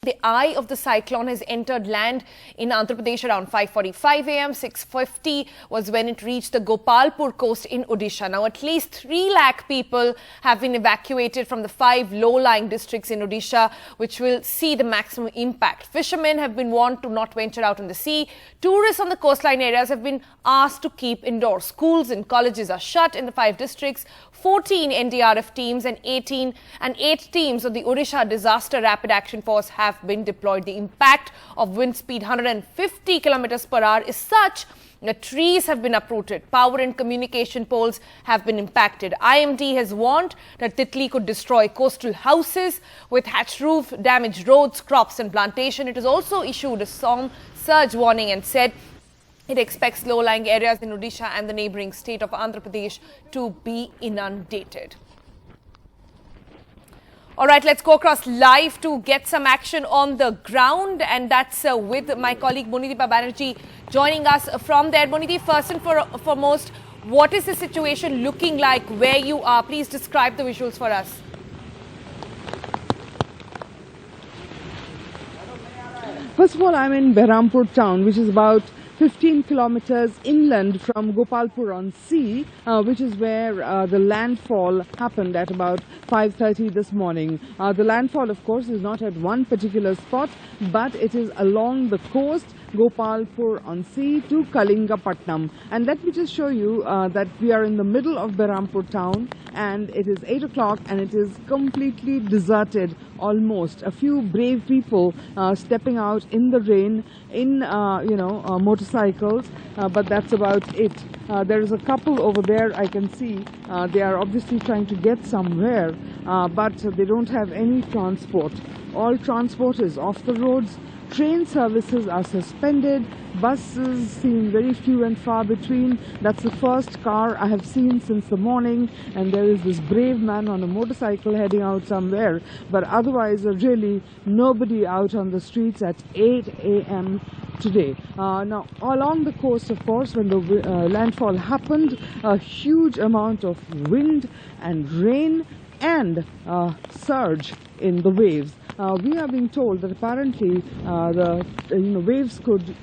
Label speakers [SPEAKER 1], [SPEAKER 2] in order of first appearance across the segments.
[SPEAKER 1] The eye of the cyclone has entered land in Andhra Pradesh around 5:45 a.m. 6:50 was when it reached the Gopalpur coast in Odisha. Now, at least 3 lakh people have been evacuated from the 5 low-lying districts in Odisha, which will see the maximum impact. Fishermen have been warned to not venture out on the sea. Tourists on the coastline areas have been asked to keep indoors. Schools and colleges are shut in the 5 districts. 14 NDRF teams and 8 teams of the Odisha Disaster Rapid Action Force have been deployed. The impact of wind speed 150 kilometers per hour is such that trees have been uprooted. Power and communication poles have been impacted. IMD has warned that Titli could destroy coastal houses with thatched roof, damaged roads, crops and plantation. It has also issued a storm surge warning and said it expects low-lying areas in Odisha and the neighbouring state of Andhra Pradesh to be inundated. All right, let's go across live to get some action on the ground, and that's with my colleague Monideepa Banerjee joining us from there. Monideep, first and foremost, what is the situation looking like where you are? Please describe the visuals for us.
[SPEAKER 2] First of all, I'm in Berhampur town, which is about 15 kilometers inland from Gopalpur on sea, which is where the landfall happened at about 5:30 this morning. The landfall, of course, is not at one particular spot, but it is along the coast, Gopalpur on sea to Kalingapatnam. And let me just show you that we are in the middle of Berhampur town, and it is 8 o'clock and it is completely deserted almost. A few brave people stepping out in the rain in motorcycles, but that's about it. There is a couple over there I can see. They are obviously trying to get somewhere, but they don't have any transport. All transport is off the roads. Train services are suspended. Buses seem very few and far between. That's the first car I have seen since the morning, and there is this brave man on a motorcycle heading out somewhere, but otherwise really nobody out on the streets at 8 a.m. today. Now, along the coast, of course, when the landfall happened, a huge amount of wind and rain and surge in the waves. We are being told that apparently the waves could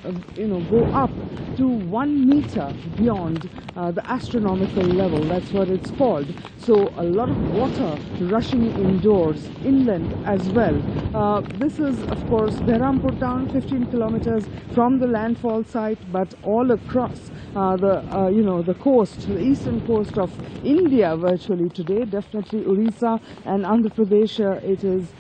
[SPEAKER 2] go up to 1 meter beyond the astronomical level. That's what it's called. So a lot of water rushing indoors, inland as well. This is, of course, Berhampur town, 15 kilometers from the landfall site, but all across the coast, the eastern coast of India virtually today, definitely Odisha and Andhra Pradesh, it is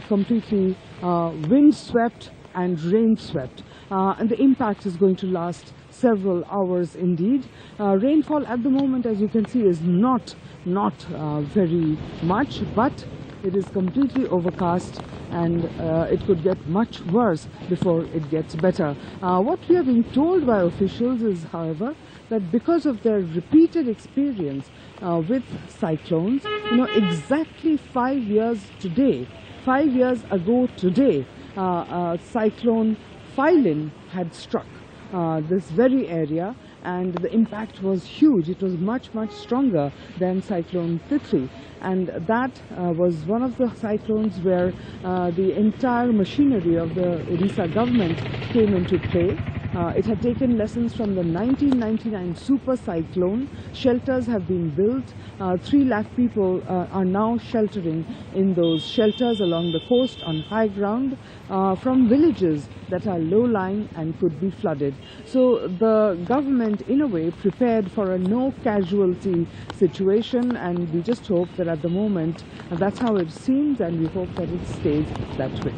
[SPEAKER 2] completely wind-swept and rain-swept. And the impact is going to last several hours indeed. Rainfall at the moment, as you can see, is not very much, but it is completely overcast, and it could get much worse before it gets better. What we are being told by officials is, however, that because of their repeated experience with cyclones, exactly 5 years ago today, Cyclone Titli had struck this very area, and the impact was huge. It was much stronger than Cyclone Titli, and that was one of the cyclones where the entire machinery of the Odisha government came into play. It had taken lessons from the 1999 super cyclone. Shelters have been built. 3 lakh people are now sheltering in those shelters along the coast on high ground from villages that are low-lying and could be flooded. So the government, in a way, prepared for a no-casualty situation, and we just hope that at the moment that's how it seems, and we hope that it stays that way.